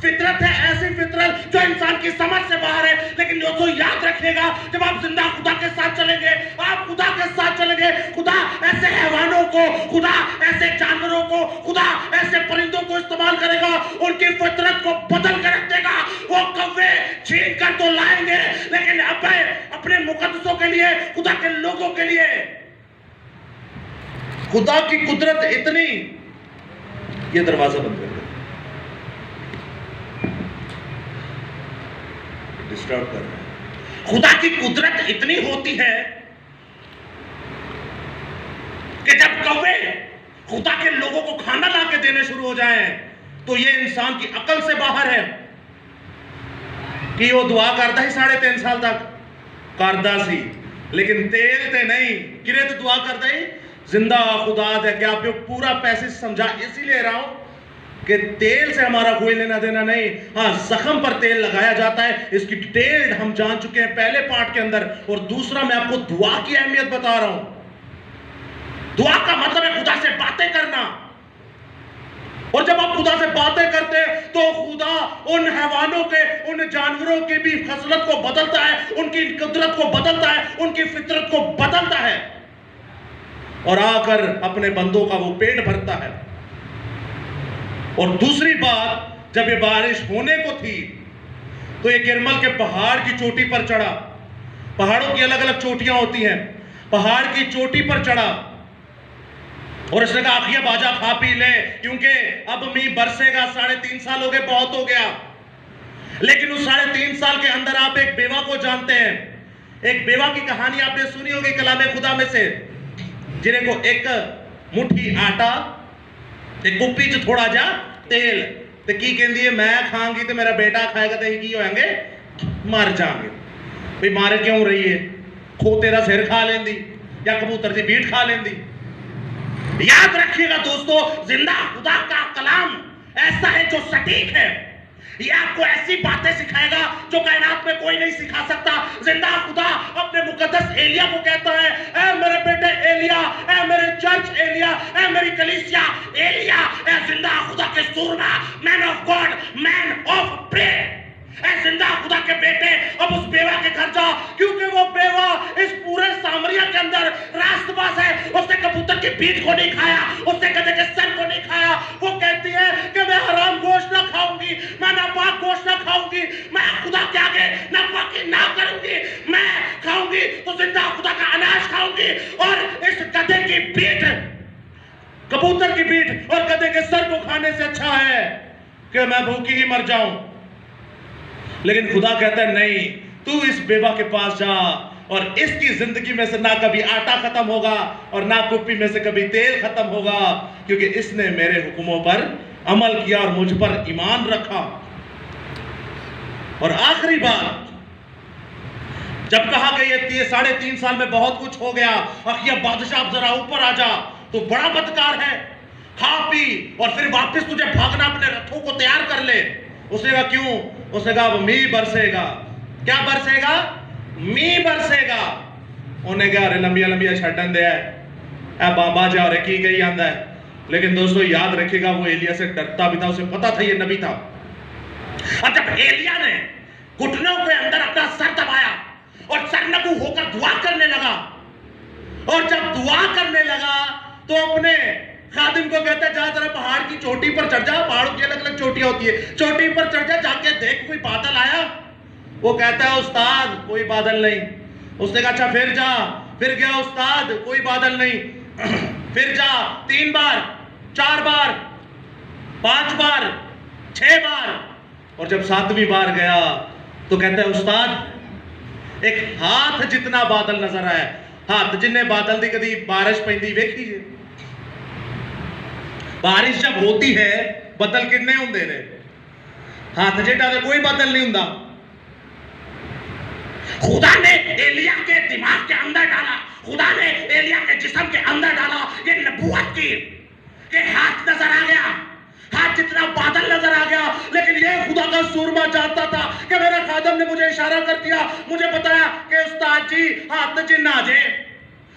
فطرت ہے, ایسی فطرت جو انسان کی سمجھ سے باہر ہے. لیکن دوستو یاد رکھیے گا, جب آپ زندہ خدا کے ساتھ چلیں گے, آپ خدا کے ساتھ چلیں گے, خدا ایسے حیوانوں کو, خدا ایسے جانوروں کو, خدا ایسے پرندوں کو استعمال کرے گا, ان کی فطرت کو بدل کر رکھ دے گا. وہ کوے چھین کر تو لائیں گے, لیکن اب اپنے مقدسوں کے لیے, خدا کے لوگوں کے لیے خدا کی قدرت اتنی, یہ دروازہ بند کر دے, ڈسٹرب کر رہا ہے. خدا کی قدرت اتنی ہوتی ہے کہ جب کوے خدا کے لوگوں کو کھانا لا کے دینے شروع ہو جائیں تو یہ انسان کی عقل سے باہر ہے کہ وہ دعا کرتا ہی 3.5 سال تک کردا سی, لیکن تیل تے نہیں, کرے تو دعا کرتا ہی. زندہ خدا دے کہ آپ کو پورا پیسے سمجھا اسی لے رہا ہوں کہ تیل سے ہمارا کوئی لینا دینا نہیں. ہاں, زخم پر تیل لگایا جاتا ہے, اس کی ڈیٹیل ہم جان چکے ہیں پہلے پارٹ کے اندر. اور دوسرا میں آپ کو دعا کی اہمیت بتا رہا ہوں. دعا کا مطلب ہے خدا سے باتیں کرنا, اور جب آپ خدا سے باتیں کرتے تو خدا ان حیوانوں کے, ان جانوروں کی بھی خصلت کو بدلتا ہے, ان کی قدرت کو بدلتا ہے, ان کی فطرت کو بدلتا ہے, اور آ کر اپنے بندوں کا وہ پیٹ بھرتا ہے. اور دوسری بات, جب یہ بارش ہونے کو تھی تو یہ کرمل کے پہاڑ کی چوٹی پر چڑھا. پہاڑوں کی الگ الگ چوٹیاں ہوتی ہیں, پہاڑ کی چوٹی پر چڑھا اور اس نے کہا آخیا باجا کھا پی لے, کیونکہ اب می برسے گا. 3.5 سال ہو گئے, بہت ہو گیا. لیکن اس 3.5 سال کے اندر آپ ایک بیوہ کو جانتے ہیں. ایک بیوہ کی کہانی آپ نے سنی ہوگی کلام خدا میں سے, جنہیں کو ایک مٹھی آٹا تے کپی چ تھوڑا جا تیل تے کی کہندی ہے میں کھاں گی تے میرا بیٹا کھائے گا تے کی ہوئیں گے, مر جائیں گے. بھئی مارے کیوں رہی ہے, کھوتے دا سر کھا لیندی یا کبوتر دی بیٹ کھا لیندی. یاد رکھیے گا دوستو, زندہ خدا کا کلام ایسا ہے جو سٹیک ہے, یہ آپ کو ایسی باتیں سکھائے گا جو کائنات میں کوئی نہیں سکھا سکتا. زندہ خدا اپنے مقدس ایلیا کو کہتا ہے اے میرے بیٹے ایلیا, اے میرے چرچ ایلیا, اے میری کلیسیا ایلیا, اے زندہ خدا کے سورما, man of God, man of prayer, اے زندہ خدا کے بیٹے اب اس بیوہ کے گھر جا, کیونکہ وہ بیوہ اس پورے سامریہ کے اندر راست باز ہے. اس نے کبوتر کی پیٹھ کو نہیں کھایا, اس نے گدھے کے سر کو نہیں کھایا. وہ کہتی ہے کہ میں حرام گوشت نہ کھاؤں گی, میں ناپاک گوشت نہ کھاؤں گی, میں خدا کے آگے ناپاکی نہ کروں گی, میں کھاؤں گی تو زندہ خدا کا اناج کھاؤں گی. اور اس گدھے کی پیٹھ, کبوتر کی پیٹھ اور گدھے کے سر کو کھانے سے اچھا ہے کہ میں بھوکی ہی مر جاؤں. لیکن خدا کہتا ہے نہیں, تو اس بیوہ کے پاس جا اور اس کی زندگی میں سے نہ کبھی آٹا ختم ہوگا اور نہ کپی میں سے کبھی تیل ختم ہوگا, کیونکہ اس نے میرے حکموں پر عمل کیا اور مجھ پر ایمان رکھا. اور آخری بات, جب کہا کہ یہ 3.5 سال میں بہت کچھ ہو گیا, اخیا بادشاہ اب ذرا اوپر آ جا, تو بڑا بدکار ہے, کھا پی اور پھر واپس تجھے بھاگنا اپنے رتھوں کو تیار کر لے. اس نے کہا کیوں؟ اس نے کہا می برسے گا. کیا برسے گا؟ می برسے گا. انہوں نے کہا ارے لمبیا لمبیا چھٹن دیا ہے, اے بابا جا رہے کی گئی آندہ ہے. لیکن دوستو یاد رکھے گا, وہ ایلیا سے ڈرتا بھی تھا, اسے پتا تھا یہ نبی تھا. اب جب ایلیا نے گھٹنوں کے اندر اپنا سر دبایا اور سرنگو ہو کر دعا کرنے لگا, اور جب دعا کرنے لگا تو اپنے خادم کو کہتا ہے جا ذرا پہاڑ کی چوٹی پر چڑھ جا, پہاڑوں کی الگ الگ چوٹیاں ہوتی ہے, چوٹی پر چڑھ جا, جا کے دیکھ کوئی بادل آیا. وہ کہتا ہے استاد کوئی بادل نہیں. اس نے کہا اچھا پھر جا. پھر گیا, استاد کوئی بادل نہیں. پھر جا 3 بار, 4 بار, 5 بار, 6 بار, اور جب 7ویں بار گیا تو کہتا ہے استاد ایک ہاتھ جتنا بادل نظر آیا. ہاتھ جن نے بادل دی کدی بارش پیندی ویکھی جے؟ بارش جب ہوتی ہے بدل کتنے ہوندے نے؟ ہاتھ جیٹا دے کوئی بدل نہیں ہوندا. خدا نے ایلیا کے دماغ کے اندر ڈالا, خدا نے ایلیا کے جسم کے اندر ڈالا یہ نبوت کی کہ ہاتھ نظر آ گیا, ہاتھ جتنا بادل نظر آ گیا. لیکن یہ خدا کا سورما جانتا تھا کہ میرا خادم نے مجھے اشارہ کر دیا, مجھے بتایا کہ استاد جی ہاتھ جن آ جائے.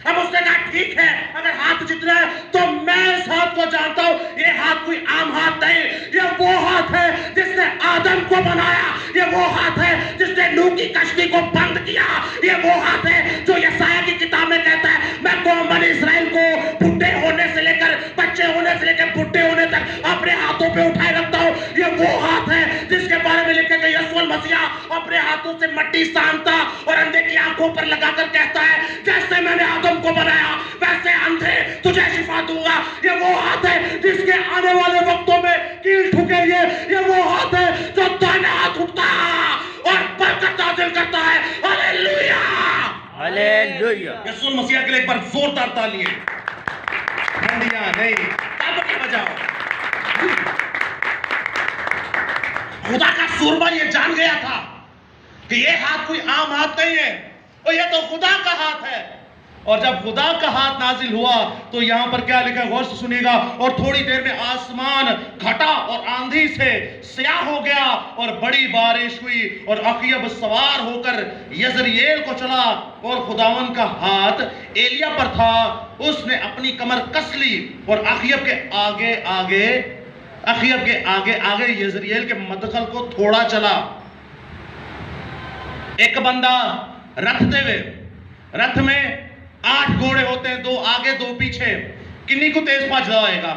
اب اس نے کہا ٹھیک ہے, اگر ہاتھ جتنا ہے تو میں اس ہاتھ کو جانتا ہوں, یہ ہاتھ کوئی عام ہاتھ نہیں, یہ وہ ہاتھ ہے جس نے آدم کو بنایا, یہ وہ ہاتھ ہے جس نے نوح کی کشتی کو بند کیا, یہ وہ ہاتھ ہے جو یسایہ کی کتاب میں کہتا ہے میں قوم بنی اسرائیل کو بڈھے ہونے سے لے کر, بچے ہونے سے لے کر بڈھے ہونے تک اپنے ہاتھوں پہ اٹھائے رکھتا ہوں. یہ وہ ہاتھ ہے جس کے بارے میں لکھا کہ یسوع المسیح اپنے ہاتھوں سے مٹی سانتا اور اندھے کی آنکھوں پر لگا کر کہتا ہے جیسے میں نے آدم کو بنایا ویسے اندھے تجھے شفا دوں گا. یہ وہ ہاتھ ہے جس کے آنے والے وقتوں میں کیل ٹھکے گے. یہ وہ ہاتھ ہے جو دائیں ہاتھ اٹھتا اور برکت نازل کرتا ہے. ہاللیلویا, ہاللیلویا. یسوع المسیح کے لیے ایک بار زوردار تالیاں. ٹھنڈیاں نہیں تب کے بجاؤ. خدا کا سورما یہ جان گیا تھا کہ یہ ہاتھ کوئی عام ہاتھ نہیں ہے, اور یہ تو خدا کا ہاتھ ہے. اور جب خدا کا ہاتھ نازل ہوا تو یہاں پر کیا لکھا ہے, غور سے سنیے گا, اور تھوڑی دیر میں آسمان گھٹا اور آندھی سے سیاہ ہو گیا اور بڑی بارش ہوئی, اور اخیب سوار ہو کر یزرییل کو چلا, اور خداون کا ہاتھ ایلیا پر تھا. اس نے اپنی کمر کس لی اور اخیب کے آگے آگے یزرییل کے مدخل کو تھوڑا چلا. ایک بندہ رتھ دے ہوئے, رتھ میں 8 گھوڑے ہوتے ہیں, 2 آگے 2 پیچھے, کنی کو تیز بھاج جائے گا.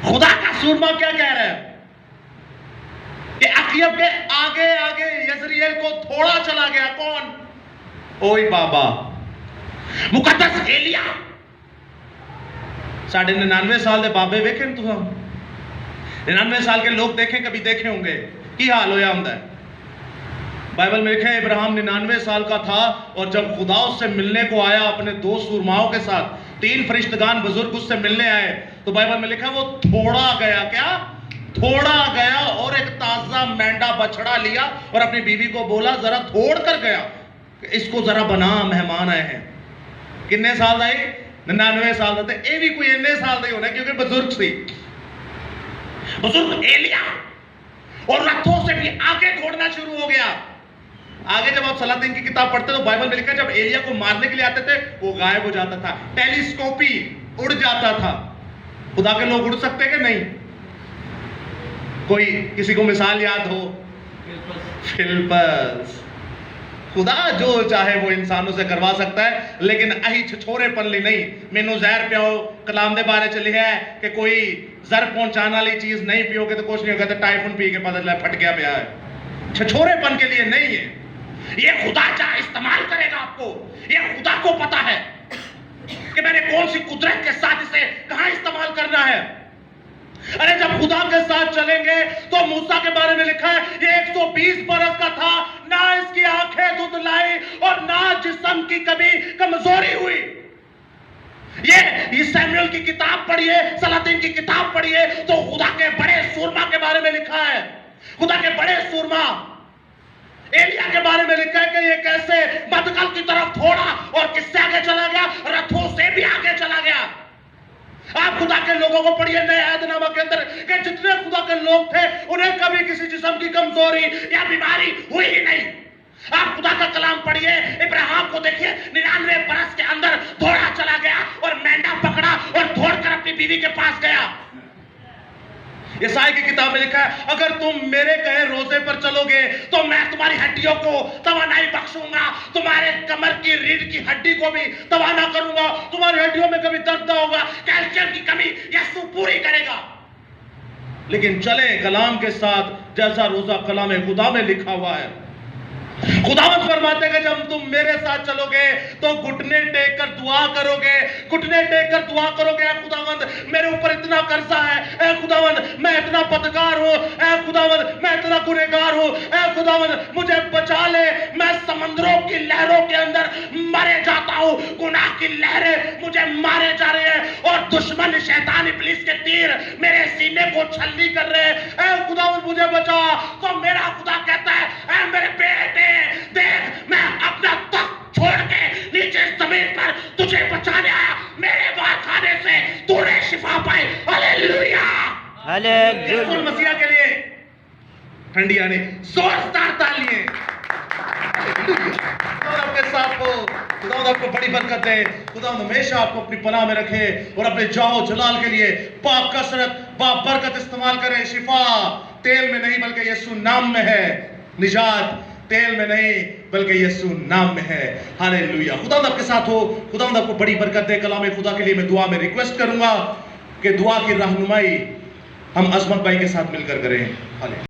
خدا کا سورما کیا کہہ رہا ہے کہ اخیب کے آگے یزرییل کو تھوڑا چلا گیا. کون؟ اوئی بابا مقدس ایلیا. 99 سال دے بابے ویکھیں تو 99 سال کے لوگ دیکھیں, کبھی دیکھے ہوں گے کی حال ہویا ہوں ہے. بائبل میں لکھا ہے ابراہیم 99 سال کا تھا اور جب خدا اس سے ملنے کو آیا اپنے 2 سورماؤں کے ساتھ, 3 فرشتگان بزرگ اس سے ملنے آئے, تو بائبل میں لکھا ہے وہ تھوڑا گیا. کیا تھوڑا گیا اور ایک تازہ مینڈا بچڑا لیا اور اپنی بیوی کو بولا ذرا تھوڑ کر گیا کہ اس کو ذرا بنا, مہمان آئے ہیں. کتنے سال آئے؟ 99 سال تھے. اے بھی کوئی اتنے سال نہیں ہونا کیونکہ بزرگ سی, بزرگ ایلیا اور رتھوں سے بھی آگے دوڑنا شروع ہو گیا. آگے جب آپ سلاطین کی کتاب پڑھتے تو بائبل میں لکھا ہے جب ایلیا کو مارنے کے لیے آتے تھے وہ غائب ہو جاتا تھا, ٹیلیسکوپی اڑ جاتا تھا. خدا کے لوگ اڑ سکتے کہ نہیں؟ کوئی کسی کو مثال یاد ہو؟ فلپس. خدا جو چاہے وہ انسانوں سے کروا سکتا ہے, لیکن اہی چھچورے پن لی نہیں. مینو زہر پیو کلام دے بارے چلی ہے کہ کوئی زہر پہنچانا والی چیز نہیں پیو گے تو کچھ نہیں ہوگا, تو ٹائفون پی کے پتہ چلا پھٹ گیا پیا ہے. چھچورے پن کے لیے نہیں ہے. یہ خدا چاہے استعمال کرے گا آپ کو. یہ خدا کو پتا ہے کہ میں نے کون سی قدرت کے ساتھ اسے کہاں استعمال کرنا ہے. ارے جب خدا کے ساتھ چلیں گے تو موسیٰ کے بارے میں لکھا ہے یہ 120 برس کا تھا, نہ اس کی آنکھیں دھندلائی اور نہ جسم کی کبھی کمزوری ہوئی. یہ سیموئیل کی کتاب پڑھیے, سلاطین کی کتاب پڑھیے تو خدا کے بڑے سورما کے بارے میں لکھا ہے. خدا کے بڑے سورما ایلیا کے بارے میں لکھا ہے کہ یہ کیسے بدکل کی طرف تھوڑا اور کس سے آگے چلا گیا, رتھوں سے بھی آگے چلا گیا. آپ خدا کے لوگوں کو پڑھیے نئے عہد نامہ کے اندر کہ جتنے خدا کے لوگ تھے انہیں کبھی کسی جسم کی کمزوری یا بیماری ہوئی ہی نہیں. آپ خدا کا کلام پڑھیے, ابراہیم کو دیکھیے 99 برس کے اندر دوڑا چلا گیا اور مینڈا پکڑا اور دوڑ کر اپنی بیوی کے پاس گیا. یسائی کی کتاب میں لکھا ہے اگر تم میرے کہے روزے پر چلو گے تو میں تمہاری ہڈیوں کو توانائی بخشوں گا, تمہارے کمر کی ریڑھ کی ہڈی کو بھی توانا کروں گا, تمہاری ہڈیوں میں کبھی درد نہ ہوگا, کیلشیم کی کمی یسوع پوری کرے گا. لیکن چلیں کلام کے ساتھ جیسا روزہ کلام خدا میں لکھا ہوا ہے. خداوند فرماتے ہیں کہ جب تم میرے ساتھ چلو گے تو گھٹنے ٹیک کر دعا کرو گے, گھٹنے ٹیک کر دعا کرو گے. اے خداوند میرے اوپر اتنا قرضہ ہے, اے خداوند میں اتنا بدکار ہوں, اے خداوند میں اتنا گنہگار ہوں, اے خداوند مجھے بچا لے, میں سمندروں کی لہروں کے اندر مرے جاتا ہوں, گناہ کی لہریں مجھے مارے جا رہے ہیں اور دشمن شیطان ابلیس کے تیر میرے سینے کو چھلنی کر رہے ہیں. اے خداوند مجھے بچا. تو میرا خدا کہتا ہے اے میرے بیٹے دیکھ میں اپنا تخت چھوڑ کے نیچے زمین پر تجھے بچانے آیا, میرے بار کھانے سے تو نے شفا پائی. ہاللیلویہ. ہاللیلویہ. یسوع مسیح کے لیے ٹھنڈیاں نے زوردار تالیاں. خدا آپ کے ساتھ ہو, خدا آپ کو بڑی برکت دے, خدا ہمیشہ آپ کو اپنی پناہ میں رکھے اور اپنے جاؤ جلال کے لیے پاک کثرت با برکت استعمال کریں. شفا تیل میں نہیں بلکہ یسوع نام میں ہے, نجات تیل میں نہیں بلکہ یسوع نام میں ہے. ہاللیلویہ. خدا آپ کے ساتھ ہو, خدا آپ کو بڑی برکت دے. کلام خدا کے لیے میں دعا میں ریکویسٹ کروں گا کہ دعا کی رہنمائی ہم عظمت بھائی کے ساتھ مل کر کریں. ہاللیلویہ.